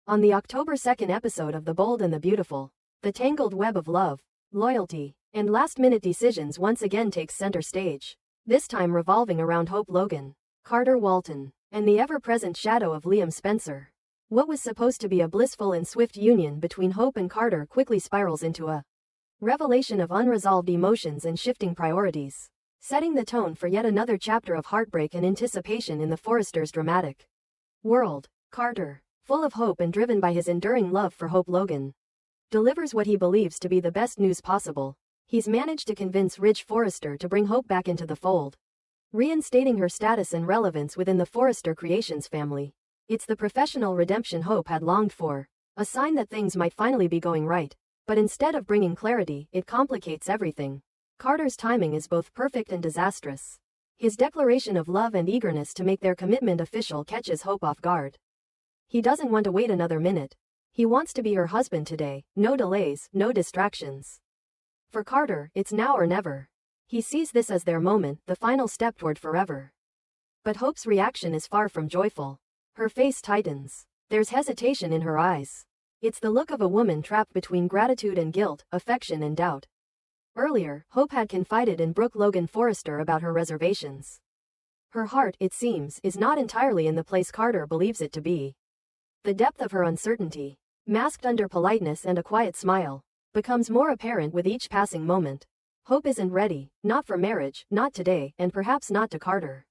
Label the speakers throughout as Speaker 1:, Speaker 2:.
Speaker 1: On the October 2nd episode of The Bold and the Beautiful, the tangled web of love, loyalty, and last-minute decisions once again takes center stage, this time revolving around Hope Logan, Carter Walton, and the ever-present shadow of Liam Spencer. What was supposed to be a blissful and swift union between Hope and Carter quickly spirals into a revelation of unresolved emotions and shifting priorities, setting the tone for yet another chapter of heartbreak and anticipation in the Forresters' dramatic world. Carter, full of hope and driven by his enduring love for Hope Logan, delivers what he believes to be the best news possible. He's managed to convince Ridge Forrester to bring Hope back into the fold, reinstating her status and relevance within the Forrester Creations family. It's the professional redemption Hope had longed for, a sign that things might finally be going right, but instead of bringing clarity, it complicates everything. Carter's timing is both perfect and disastrous. His declaration of love and eagerness to make their commitment official catches Hope off guard. He doesn't want to wait another minute. He wants to be her husband today, no delays, no distractions. For Carter, it's now or never. He sees this as their moment, the final step toward forever. But Hope's reaction is far from joyful. Her face tightens. There's hesitation in her eyes. It's the look of a woman trapped between gratitude and guilt, affection and doubt. Earlier, Hope had confided in Brooke Logan Forrester about her reservations. Her heart, it seems, is not entirely in the place Carter believes it to be. The depth of her uncertainty, masked under politeness and a quiet smile, becomes more apparent with each passing moment. Hope isn't ready, not for marriage, not today, and perhaps not to Carter.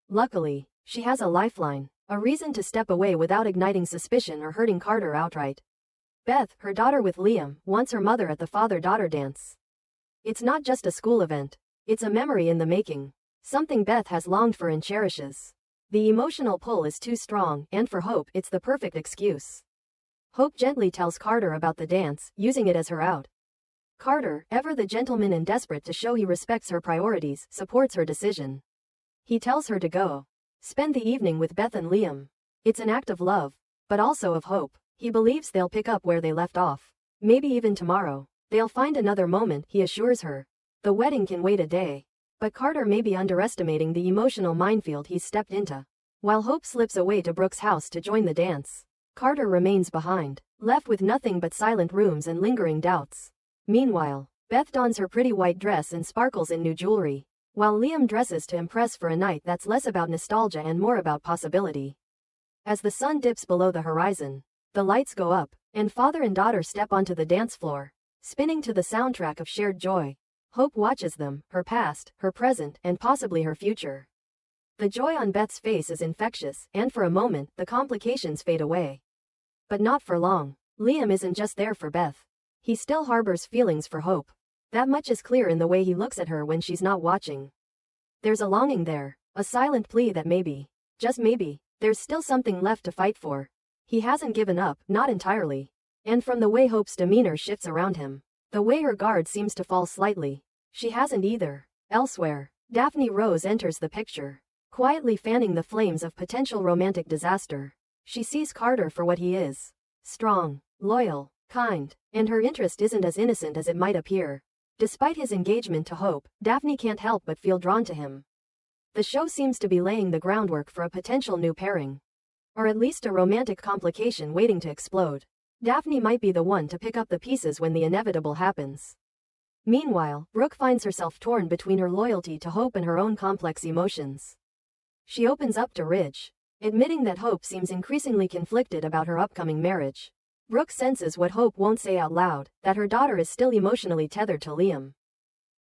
Speaker 1: Luckily, she has a lifeline, a reason to step away without igniting suspicion or hurting Carter outright. Beth, her daughter with Liam, wants her mother at the father-daughter dance. It's not just a school event. It's a memory in the making, something Beth has longed for and cherishes. The emotional pull is too strong, and for Hope, it's the perfect excuse. Hope gently tells Carter about the dance, using it as her out. Carter, ever the gentleman and desperate to show he respects her priorities, supports her decision. He tells her to go. Spend the evening with Beth and Liam. It's an act of love, but also of hope. He believes they'll pick up where they left off. Maybe even tomorrow. They'll find another moment, he assures her. The wedding can wait a day. But Carter may be underestimating the emotional minefield he's stepped into. While Hope slips away to Brooke's house to join the dance, Carter remains behind, left with nothing but silent rooms and lingering doubts. Meanwhile, Beth dons her pretty white dress and sparkles in new jewelry, while Liam dresses to impress for a night that's less about nostalgia and more about possibility. As the sun dips below the horizon, the lights go up, and father and daughter step onto the dance floor, spinning to the soundtrack of shared joy. Hope watches them, her past, her present, and possibly her future. The joy on Beth's face is infectious, and for a moment, the complications fade away. But not for long. Liam isn't just there for Beth. He still harbors feelings for Hope. That much is clear in the way he looks at her when she's not watching. There's a longing there, a silent plea that maybe, just maybe, there's still something left to fight for. He hasn't given up, not entirely. And from the way Hope's demeanor shifts around him, the way her guard seems to fall slightly, she hasn't either. Elsewhere, Daphne Rose enters the picture, quietly fanning the flames of potential romantic disaster. She sees Carter for what he is. Strong, loyal, kind, and her interest isn't as innocent as it might appear. Despite his engagement to Hope, Daphne can't help but feel drawn to him. The show seems to be laying the groundwork for a potential new pairing. Or at least a romantic complication waiting to explode. Daphne might be the one to pick up the pieces when the inevitable happens. Meanwhile, Brooke finds herself torn between her loyalty to Hope and her own complex emotions. She opens up to Ridge, admitting that Hope seems increasingly conflicted about her upcoming marriage. Brooke senses what Hope won't say out loud, that her daughter is still emotionally tethered to Liam.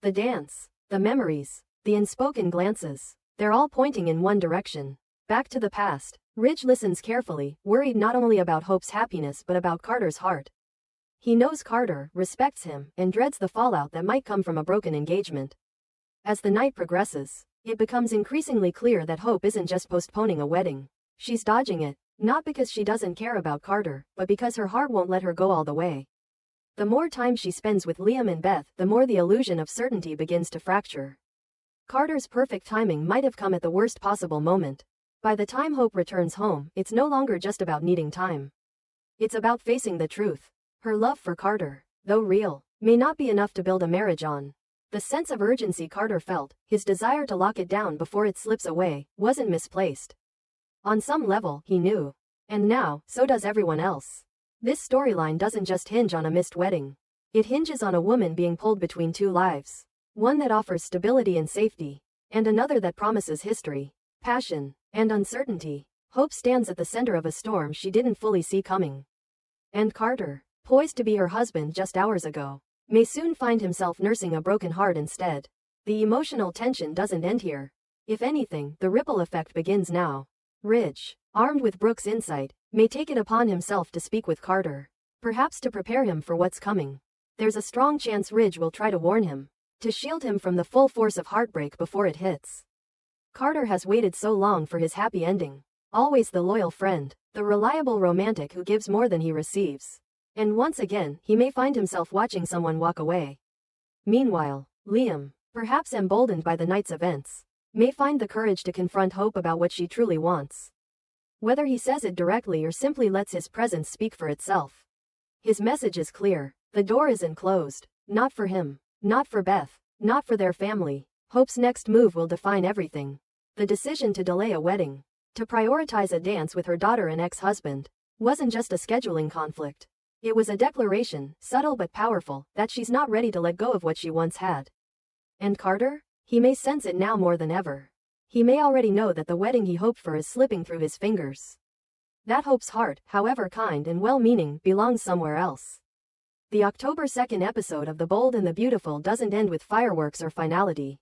Speaker 1: The dance, the memories, the unspoken glances, they're all pointing in one direction. Back to the past. Ridge listens carefully, worried not only about Hope's happiness but about Carter's heart. He knows Carter, respects him, and dreads the fallout that might come from a broken engagement. As the night progresses, it becomes increasingly clear that Hope isn't just postponing a wedding. She's dodging it, not because she doesn't care about Carter, but because her heart won't let her go all the way. The more time she spends with Liam and Beth, the more the illusion of certainty begins to fracture. Carter's perfect timing might have come at the worst possible moment. By the time Hope returns home, it's no longer just about needing time. It's about facing the truth. Her love for Carter, though real, may not be enough to build a marriage on. The sense of urgency Carter felt, his desire to lock it down before it slips away, wasn't misplaced. On some level, he knew. And now, so does everyone else. This storyline doesn't just hinge on a missed wedding. It hinges on a woman being pulled between two lives. One that offers stability and safety, and another that promises history, passion, and uncertainty. Hope stands at the center of a storm she didn't fully see coming. And Carter, poised to be her husband just hours ago, may soon find himself nursing a broken heart instead. The emotional tension doesn't end here. If anything, the ripple effect begins now. Ridge, armed with Brooke's insight, may take it upon himself to speak with Carter, perhaps to prepare him for what's coming. There's a strong chance Ridge will try to warn him, to shield him from the full force of heartbreak before it hits. Carter has waited so long for his happy ending. Always the loyal friend, the reliable romantic who gives more than he receives. And once again, he may find himself watching someone walk away. Meanwhile, Liam, perhaps emboldened by the night's events, may find the courage to confront Hope about what she truly wants. Whether he says it directly or simply lets his presence speak for itself. His message is clear. The door isn't closed. Not for him. Not for Beth. Not for their family. Hope's next move will define everything. The decision to delay a wedding, to prioritize a dance with her daughter and ex-husband, wasn't just a scheduling conflict. It was a declaration, subtle but powerful, that she's not ready to let go of what she once had. And Carter? He may sense it now more than ever. He may already know that the wedding he hoped for is slipping through his fingers. That Hope's heart, however kind and well-meaning, belongs somewhere else. The October 2nd episode of The Bold and the Beautiful doesn't end with fireworks or finality.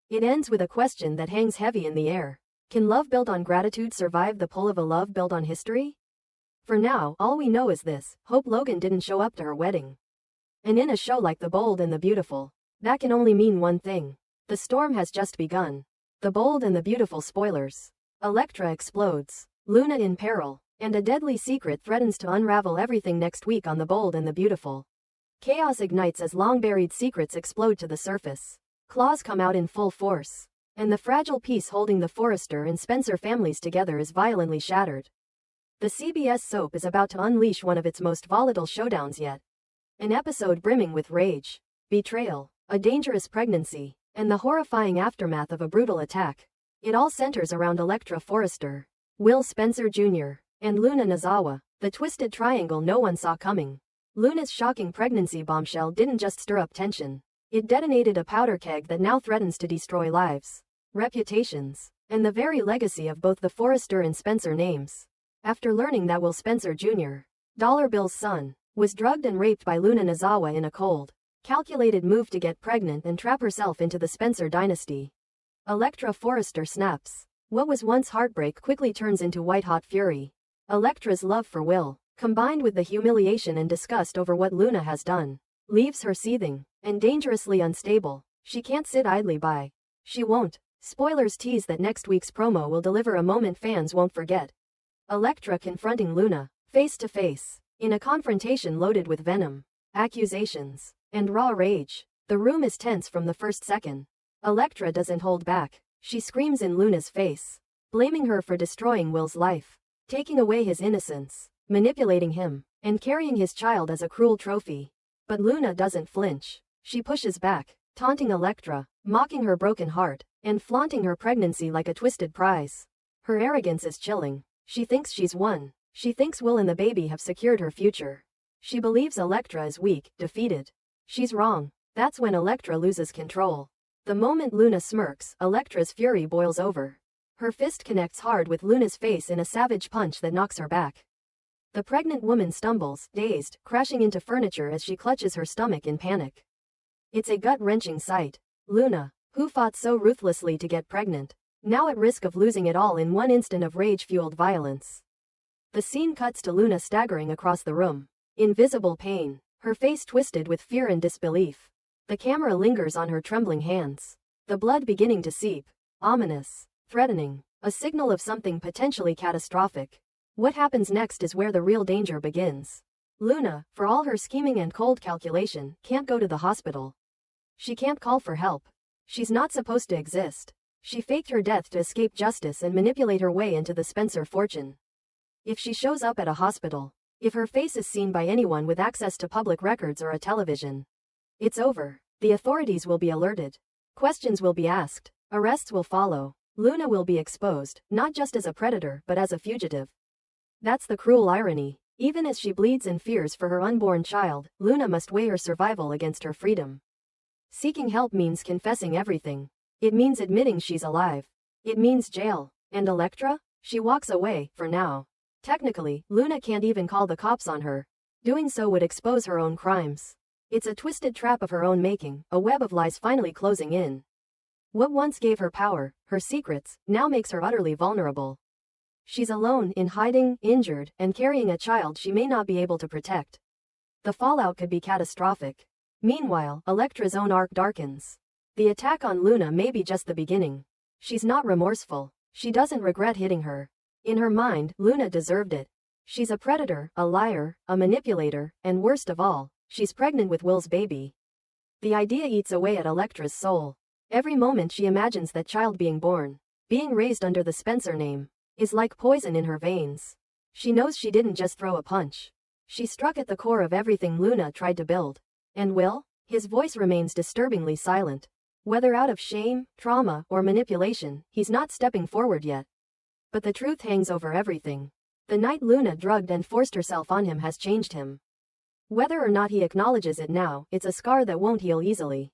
Speaker 1: It ends with a question that hangs heavy in the air. Can love built on gratitude survive the pull of a love built on history? For now, all we know is this: Hope Logan didn't show up to her wedding. And in a show like The Bold and the Beautiful, that can only mean one thing. The storm has just begun. The Bold and the Beautiful spoilers. Electra explodes. Luna in peril. And a deadly secret threatens to unravel everything next week on The Bold and the Beautiful. Chaos ignites as long-buried secrets explode to the surface. Claws come out in full force. And the fragile peace holding the Forrester and Spencer families together is violently shattered. The CBS soap is about to unleash one of its most volatile showdowns yet. An episode brimming with rage, betrayal, a dangerous pregnancy, and the horrifying aftermath of a brutal attack. It all centers around Electra Forrester, Will Spencer Jr., and Luna Nozawa, the twisted triangle no one saw coming. Luna's shocking pregnancy bombshell didn't just stir up tension. It detonated a powder keg that now threatens to destroy lives, reputations, and the very legacy of both the Forrester and Spencer names. After learning that Will Spencer Jr., Dollar Bill's son, was drugged and raped by Luna Nozawa in a cold, calculated move to get pregnant and trap herself into the Spencer dynasty, Electra Forrester snaps. What was once heartbreak quickly turns into white-hot fury. Electra's love for Will, combined with the humiliation and disgust over what Luna has done, leaves her seething and dangerously unstable. She can't sit idly by. She won't. Spoilers tease that next week's promo will deliver a moment fans won't forget. Electra confronting Luna, face to face, in a confrontation loaded with venom, accusations, and raw rage. The room is tense from the first second. Electra doesn't hold back. She screams in Luna's face, blaming her for destroying Will's life, taking away his innocence, manipulating him, and carrying his child as a cruel trophy. But Luna doesn't flinch. She pushes back, taunting Electra, mocking her broken heart, and flaunting her pregnancy like a twisted prize. Her arrogance is chilling. She thinks she's won. She thinks Will and the baby have secured her future. She believes Electra is weak, defeated. She's wrong. That's when Electra loses control. The moment Luna smirks, Electra's fury boils over. Her fist connects hard with Luna's face in a savage punch that knocks her back. The pregnant woman stumbles, dazed, crashing into furniture as she clutches her stomach in panic. It's a gut-wrenching sight. Luna, who fought so ruthlessly to get pregnant, now at risk of losing it all in one instant of rage-fueled violence. The scene cuts to Luna staggering across the room, in visible pain, her face twisted with fear and disbelief. The camera lingers on her trembling hands, the blood beginning to seep, ominous, threatening, a signal of something potentially catastrophic. What happens next is where the real danger begins. Luna, for all her scheming and cold calculation, can't go to the hospital. She can't call for help. She's not supposed to exist. She faked her death to escape justice and manipulate her way into the Spencer fortune. If she shows up at a hospital, if her face is seen by anyone with access to public records or a television, it's over. The authorities will be alerted. Questions will be asked. Arrests will follow. Luna will be exposed, not just as a predator but as a fugitive. That's the cruel irony. Even as she bleeds and fears for her unborn child, Luna must weigh her survival against her freedom. Seeking help means confessing everything. It means admitting she's alive. It means jail. And Electra? She walks away, for now. Technically, Luna can't even call the cops on her. Doing so would expose her own crimes. It's a twisted trap of her own making, a web of lies finally closing in. What once gave her power, her secrets, now makes her utterly vulnerable. She's alone, in hiding, injured, and carrying a child she may not be able to protect. The fallout could be catastrophic. Meanwhile, Electra's own arc darkens. The attack on Luna may be just the beginning. She's not remorseful. She doesn't regret hitting her. In her mind, Luna deserved it. She's a predator, a liar, a manipulator, and worst of all, she's pregnant with Will's baby. The idea eats away at Electra's soul. Every moment she imagines that child being born, being raised under the Spencer name, is like poison in her veins. She knows she didn't just throw a punch. She struck at the core of everything Luna tried to build. And Will? His voice remains disturbingly silent. Whether out of shame, trauma, or manipulation, he's not stepping forward yet. But the truth hangs over everything. The night Luna drugged and forced herself on him has changed him. Whether or not he acknowledges it now, it's a scar that won't heal easily.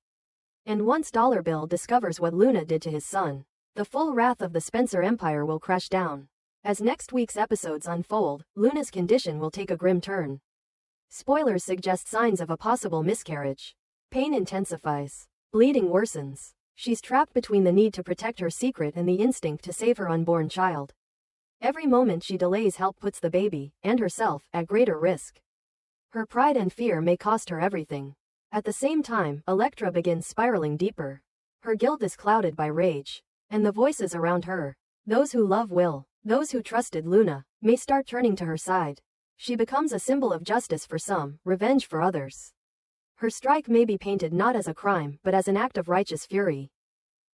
Speaker 1: And once Dollar Bill discovers what Luna did to his son, the full wrath of the Spencer Empire will crash down. As next week's episodes unfold, Luna's condition will take a grim turn. Spoilers suggest signs of a possible miscarriage. Pain intensifies. Bleeding worsens. She's trapped between the need to protect her secret and the instinct to save her unborn child. Every moment she delays help puts the baby, and herself, at greater risk. Her pride and fear may cost her everything. At the same time, Electra begins spiraling deeper. Her guilt is clouded by rage. And the voices around her, those who love Will, those who trusted Luna, may start turning to her side. She becomes a symbol of justice for some, revenge for others. Her strike may be painted not as a crime but as an act of righteous fury.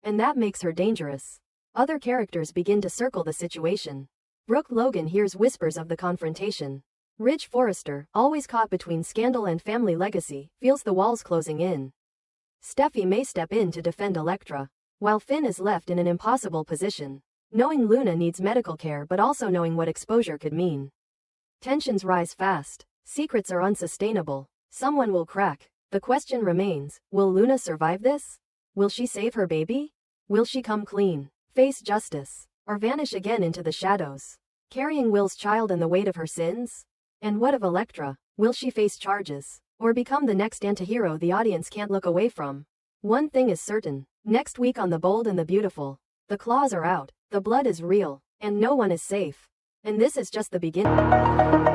Speaker 1: And that makes her dangerous. Other characters begin to circle the situation. Brooke Logan hears whispers of the confrontation. Ridge Forrester, always caught between scandal and family legacy, feels the walls closing in. Steffi may step in to defend Electra, while Finn is left in an impossible position, knowing Luna needs medical care but also knowing what exposure could mean. Tensions rise fast. Secrets are unsustainable. Someone will crack. The question remains, will Luna survive this? Will she save her baby? Will she come clean, face justice, or vanish again into the shadows, carrying Will's child and the weight of her sins? And what of Electra? Will she face charges, or become the next antihero the audience can't look away from? One thing is certain, next week on The Bold and the Beautiful, the claws are out, the blood is real, and no one is safe. And this is just the beginning.